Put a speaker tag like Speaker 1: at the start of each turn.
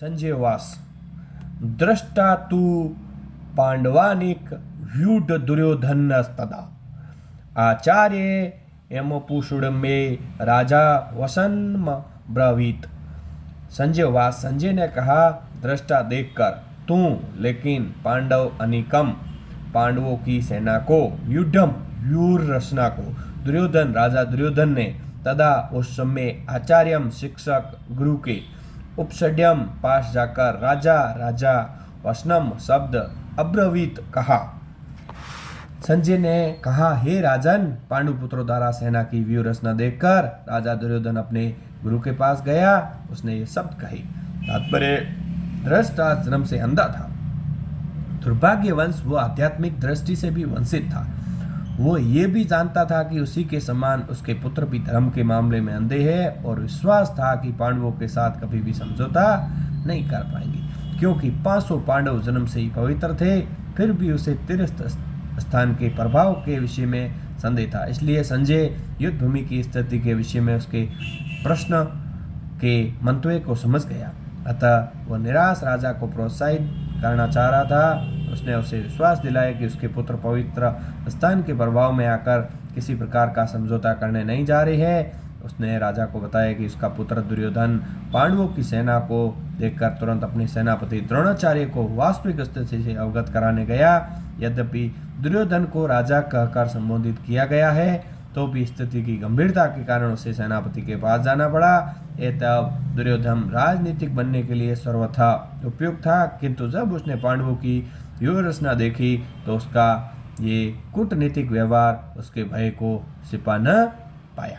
Speaker 1: संजय वास दृष्टा तू पांडवानिक व्यूढ़ दुर्योधनस्तदा आचार्य एमपुषुड़ में राजा वसन्म ब्रवीत। संजय ने कहा, दृष्टा देखकर तू, लेकिन पांडव अनिकम पांडवों की सेना को, युद्धम व्यूर रचना को, दुर्योधन राजा दुर्योधन ने, तदा उस समय आचार्यम शिक्षक गुरु के, उपसड्यम पास जाकर राजा वसनम शब्द अब्रवीत कहा। संजय ने कहा, हे राजन, पांडुपुत्रों द्वारा सेना की व्यूह रचना देखकर राजा दुर्योधन अपने गुरु के पास गया। उसने ये शब्द कहे। तात्पर्य, दृष्टा जन्म से अंधा था। दुर्भाग्यवंश वो आध्यात्मिक दृष्टि से भी वंचित था। वो ये भी जानता था कि उसी के समान उसके पुत्र भी धर्म के मामले में अंधे हैं और विश्वास था कि पांडवों के साथ कभी भी समझौता नहीं कर पाएंगे, क्योंकि 500 पांडव जन्म से ही पवित्र थे। फिर भी उसे तीर्थ स्थान के प्रभाव के विषय में संदेह था। इसलिए संजय युद्ध भूमि की स्थिति के विषय में उसके प्रश्न के मंतव्य को समझ गया। अतः वह निराश राजा को प्रोत्साहित करना चाह रहा था। उसने उसे विश्वास दिलाया कि उसके पुत्र पवित्र स्थान के प्रभाव में आकर किसी प्रकार का समझौता करने नहीं जा रहे हैं। उसने राजा को बताया कि उसका पुत्र दुर्योधन पांडवों की सेना को देखकर तुरंत अपने सेनापति द्रोणाचार्य को वास्तविक स्थिति से अवगत कराने गया। यद्यपि दुर्योधन को राजा कहकर संबोधित किया गया है, तो भी स्थिति की गंभीरता के कारण उसे सेनापति के पास जाना पड़ा। तब दुर्योधन राजनीतिक बनने के लिए सर्वथा उपयुक्त था, किंतु जब उसने पांडवों की व्यूह रचना देखी तो उसका ये कूटनीतिक व्यवहार उसके भय को छिपा न पाया।